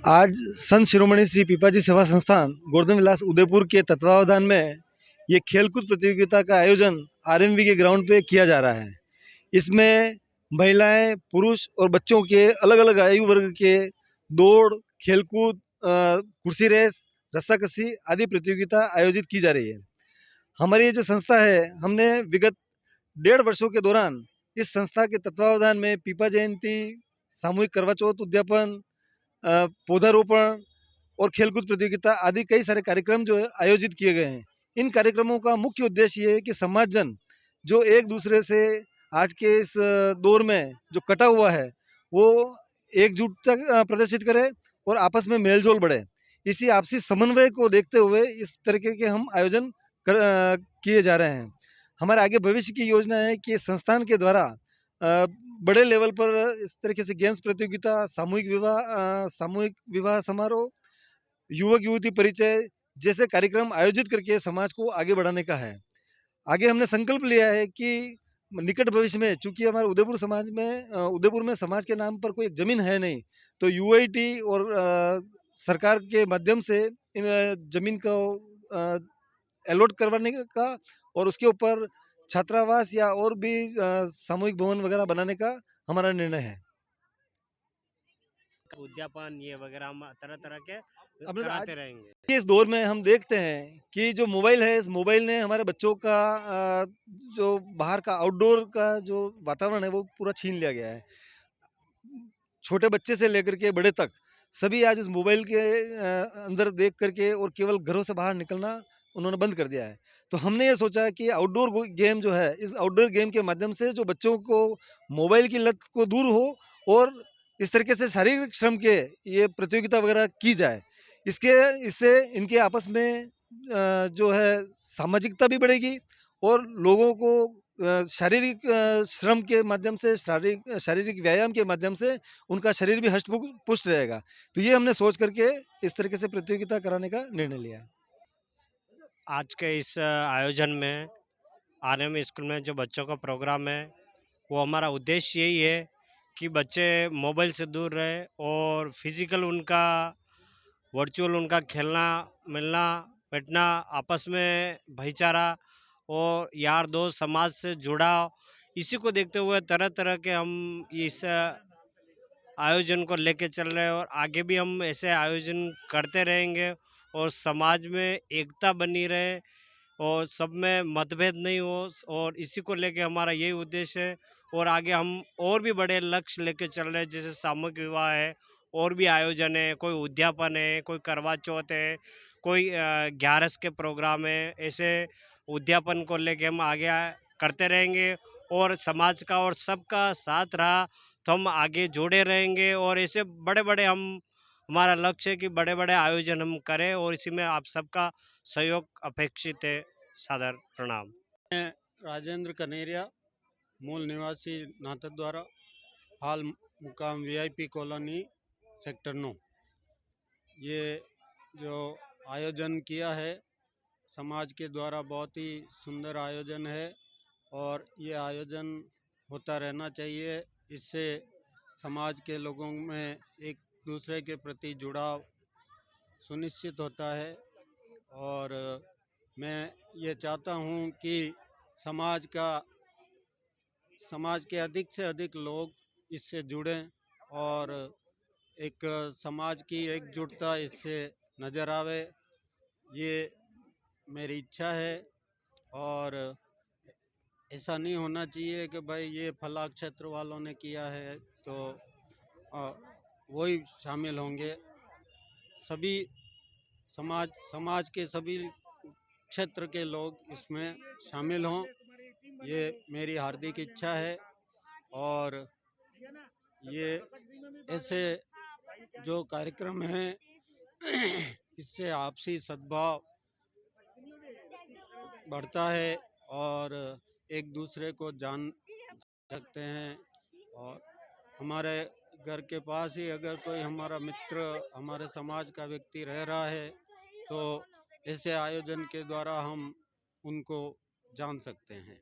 आज संत शिरोमणि श्री पीपाजी सेवा संस्थान गोवर्धन विलास उदयपुर के तत्वावधान में ये खेलकूद प्रतियोगिता का आयोजन आरएमवी के ग्राउंड पे किया जा रहा है। इसमें महिलाएं, पुरुष और बच्चों के अलग अलग आयु वर्ग के दौड़, खेलकूद, कुर्सी रेस, रस्साकसी आदि प्रतियोगिता आयोजित की जा रही है। हमारी ये जो संस्था है, हमने विगत 1.5 वर्षों के दौरान इस संस्था के तत्वावधान में पीपा जयंती, सामूहिक करवा चौथ उद्यापन, पौधारोपण और खेलकूद प्रतियोगिता आदि कई सारे कार्यक्रम जो है आयोजित किए गए हैं। इन कार्यक्रमों का मुख्य उद्देश्य ये है कि समाजजन जो एक दूसरे से आज के इस दौर में जो कटा हुआ है, वो एकजुटता प्रदर्शित करे और आपस में मेलजोल बढ़े। इसी आपसी समन्वय को देखते हुए इस तरीके के हम आयोजन किए जा रहे हैं। हमारे आगे भविष्य की योजना है कि संस्थान के द्वारा बड़े लेवल पर इस तरीके से गेम्स प्रतियोगिता, सामूहिक विवाह समारोह, युवक युवती परिचय जैसे कार्यक्रम आयोजित करके समाज को आगे बढ़ाने का है। आगे हमने संकल्प लिया है कि निकट भविष्य में, चूंकि हमारे उदयपुर में समाज के नाम पर कोई जमीन है नहीं, तो यूआईटी और सरकार के माध्यम से इन जमीन को अलॉट करवाने का और उसके ऊपर छात्रावास या और भी सामूहिक भवन वगैरह बनाने का हमारा निर्णय है। उद्यापन ये वगैरह हम तरह तरह के अब कराते आज रहेंगे। इस दौर में हम देखते हैं कि जो मोबाइल है, इस मोबाइल ने हमारे बच्चों का जो बाहर का आउटडोर का जो वातावरण है वो पूरा छीन लिया गया है। छोटे बच्चे से लेकर के बड़े तक सभी आज उस मोबाइल के अंदर देख करके और केवल घरों से बाहर निकलना उन्होंने बंद कर दिया है। तो हमने ये सोचा कि आउटडोर गेम जो है, इस आउटडोर गेम के माध्यम से जो बच्चों को मोबाइल की लत को दूर हो और इस तरीके से शारीरिक श्रम के ये प्रतियोगिता वगैरह की जाए। इससे इनके आपस में जो है सामाजिकता भी बढ़ेगी और लोगों को शारीरिक श्रम के माध्यम से, शारीरिक शारीरिक व्यायाम के माध्यम से उनका शरीर भी हष्ट पुष्ट रहेगा। तो ये हमने सोच करके इस तरीके से प्रतियोगिता कराने का निर्णय लिया है। आज के इस आयोजन में आरएम स्कूल में जो बच्चों का प्रोग्राम है, वो हमारा उद्देश्य यही है कि बच्चे मोबाइल से दूर रहे और फिजिकल उनका, वर्चुअल उनका खेलना मिलना बैठना, आपस में भाईचारा और यार दोस्त समाज से जुड़ाव, इसी को देखते हुए तरह तरह के हम इस आयोजन को लेके चल रहे हैं और आगे भी हम ऐसे आयोजन करते रहेंगे और समाज में एकता बनी रहे और सब में मतभेद नहीं हो, और इसी को लेके हमारा यही उद्देश्य है। और आगे हम और भी बड़े लक्ष्य लेके चल रहे हैं, जैसे सामूहिक विवाह है, और भी आयोजन है, कोई उद्यापन है, कोई करवा चौथ है, कोई 11 के प्रोग्राम है। ऐसे उद्यापन को लेके हम आगे करते रहेंगे और समाज का और सबका साथ रहा तो हम आगे जुड़े रहेंगे और ऐसे बड़े बड़े हम, हमारा लक्ष्य है कि बड़े बड़े आयोजन हम करें और इसी में आप सबका सहयोग अपेक्षित है। सादर प्रणाम। राजेंद्र कनेरिया, मूल निवासी नाथद्वारा, हाल मुकाम वीआईपी कॉलोनी सेक्टर 9। ये जो आयोजन किया है समाज के द्वारा, बहुत ही सुंदर आयोजन है और ये आयोजन होता रहना चाहिए। इससे समाज के लोगों में एक दूसरे के प्रति जुड़ाव सुनिश्चित होता है और मैं ये चाहता हूँ कि समाज के अधिक से अधिक लोग इससे जुड़ें और एक समाज की एकजुटता इससे नज़र आवे, ये मेरी इच्छा है। और ऐसा नहीं होना चाहिए कि भाई ये फला क्षेत्र वालों ने किया है तो वही शामिल होंगे। सभी समाज के सभी क्षेत्र के लोग इसमें शामिल हों, ये मेरी हार्दिक इच्छा है। और ये ऐसे जो कार्यक्रम हैं इससे आपसी सद्भाव बढ़ता है और एक दूसरे को जान सकते हैं। और हमारे घर के पास ही अगर कोई हमारा मित्र, हमारे समाज का व्यक्ति रह रहा है तो ऐसे आयोजन के द्वारा हम उनको जान सकते हैं।